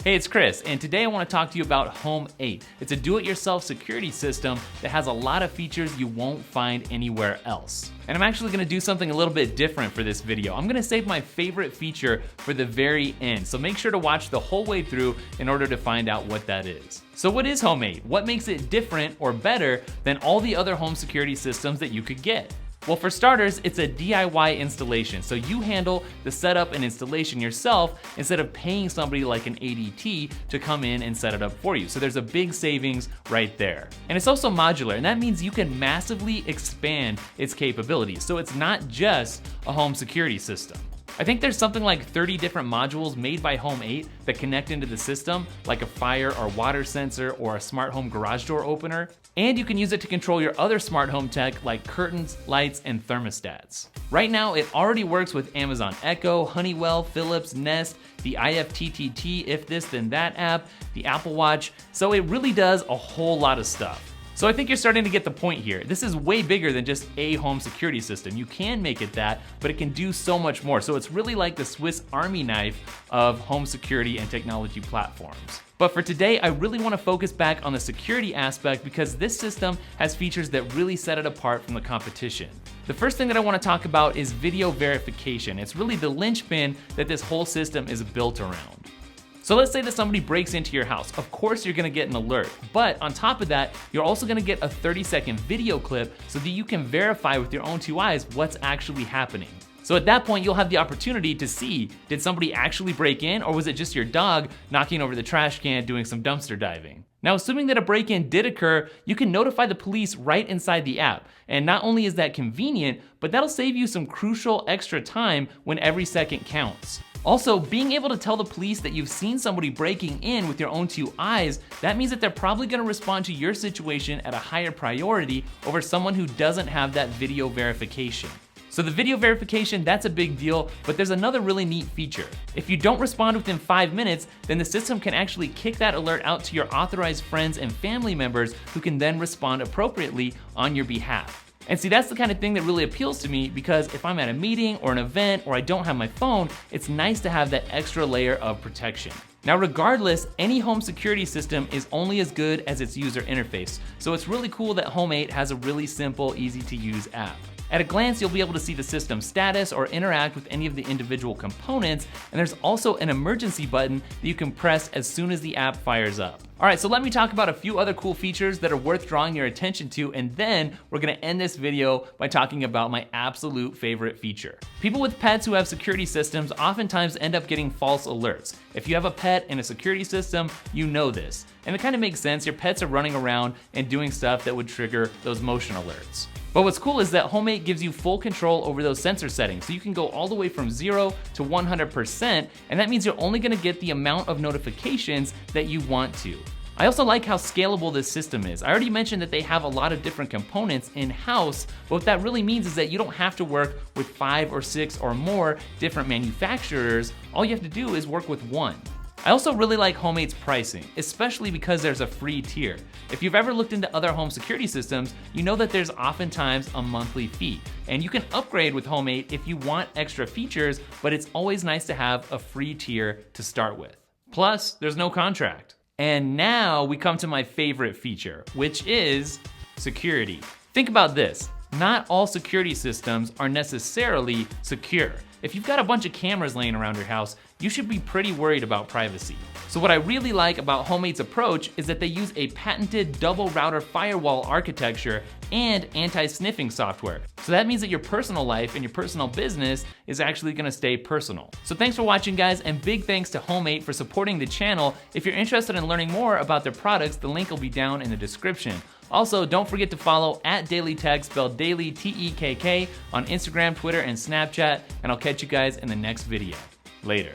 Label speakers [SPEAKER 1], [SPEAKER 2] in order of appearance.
[SPEAKER 1] Hey, it's Chris, and today I want to talk to you about Home 8. It's a do-it-yourself security system that has a lot of features you won't find anywhere else. And I'm actually going to do something a little bit different for this video. I'm going to save my favorite feature for the very end, so make sure to watch the whole way through in order to find out what that is. So what is Home 8? What makes it different or better than all the other home security systems that you could get? Well, for starters, it's a DIY installation, so you handle the setup and installation yourself instead of paying somebody like an ADT to come in and set it up for you. So there's a big savings right there. And it's also modular, and that means you can massively expand its capabilities. So it's not just a home security system. I think there's something like 30 different modules made by Home 8 that connect into the system, like a fire or water sensor or a smart home garage door opener. And you can use it to control your other smart home tech like curtains, lights, and thermostats. Right now, it already works with Amazon Echo, Honeywell, Philips, Nest, the IFTTT, If This Then That app, the Apple Watch, so it really does a whole lot of stuff. So I think you're starting to get the point here. This is way bigger than just a home security system. You can make it that, but it can do so much more. So it's really like the Swiss Army knife of home security and technology platforms. But for today, I really want to focus back on the security aspect because this system has features that really set it apart from the competition. The first thing that I want to talk about is video verification. It's really the linchpin that this whole system is built around. So let's say that somebody breaks into your house. Of course you're gonna get an alert, but on top of that, you're also gonna get a 30-second video clip so that you can verify with your own two eyes what's actually happening. So at that point, you'll have the opportunity to see, did somebody actually break in, or was it just your dog knocking over the trash can doing some dumpster diving? Now, assuming that a break-in did occur, you can notify the police right inside the app. And not only is that convenient, but that'll save you some crucial extra time when every second counts. Also, being able to tell the police that you've seen somebody breaking in with your own two eyes, that means that they're probably gonna respond to your situation at a higher priority over someone who doesn't have that video verification. So the video verification, that's a big deal, but there's another really neat feature. If you don't respond within 5 minutes, then the system can actually kick that alert out to your authorized friends and family members who can then respond appropriately on your behalf. And see, that's the kind of thing that really appeals to me because if I'm at a meeting or an event or I don't have my phone, it's nice to have that extra layer of protection. Now, regardless, any home security system is only as good as its user interface. So it's really cool that Home 8 has a really simple, easy to use app. At a glance, you'll be able to see the system status or interact with any of the individual components, and there's also an emergency button that you can press as soon as the app fires up. All right, so let me talk about a few other cool features that are worth drawing your attention to, and then we're gonna end this video by talking about my absolute favorite feature. People with pets who have security systems oftentimes end up getting false alerts. If you have a pet in a security system, you know this. And it kind of makes sense, your pets are running around and doing stuff that would trigger those motion alerts. But what's cool is that Home 8 gives you full control over those sensor settings. So you can go all the way from 0 to 100%, and that means you're only gonna get the amount of notifications that you want to. I also like how scalable this system is. I already mentioned that they have a lot of different components in-house, but what that really means is that you don't have to work with 5 or 6 or more different manufacturers. All you have to do is work with one. I also really like Home 8's pricing, especially because there's a free tier. If you've ever looked into other home security systems, you know that there's oftentimes a monthly fee. And you can upgrade with Home 8 if you want extra features, but it's always nice to have a free tier to start with. Plus, there's no contract. And now we come to my favorite feature, which is security. Think about this. Not all security systems are necessarily secure. If you've got a bunch of cameras laying around your house, you should be pretty worried about privacy. So what I really like about Home 8's approach is that they use a patented double router firewall architecture and anti-sniffing software. So that means that your personal life and your personal business is actually gonna stay personal. So thanks for watching, guys, and big thanks to Home 8 for supporting the channel. If you're interested in learning more about their products, the link will be down in the description. Also, don't forget to follow @DailyTech, spelled Daily T-E-K-K, on Instagram, Twitter, and Snapchat, and I'll catch you guys in the next video. Later.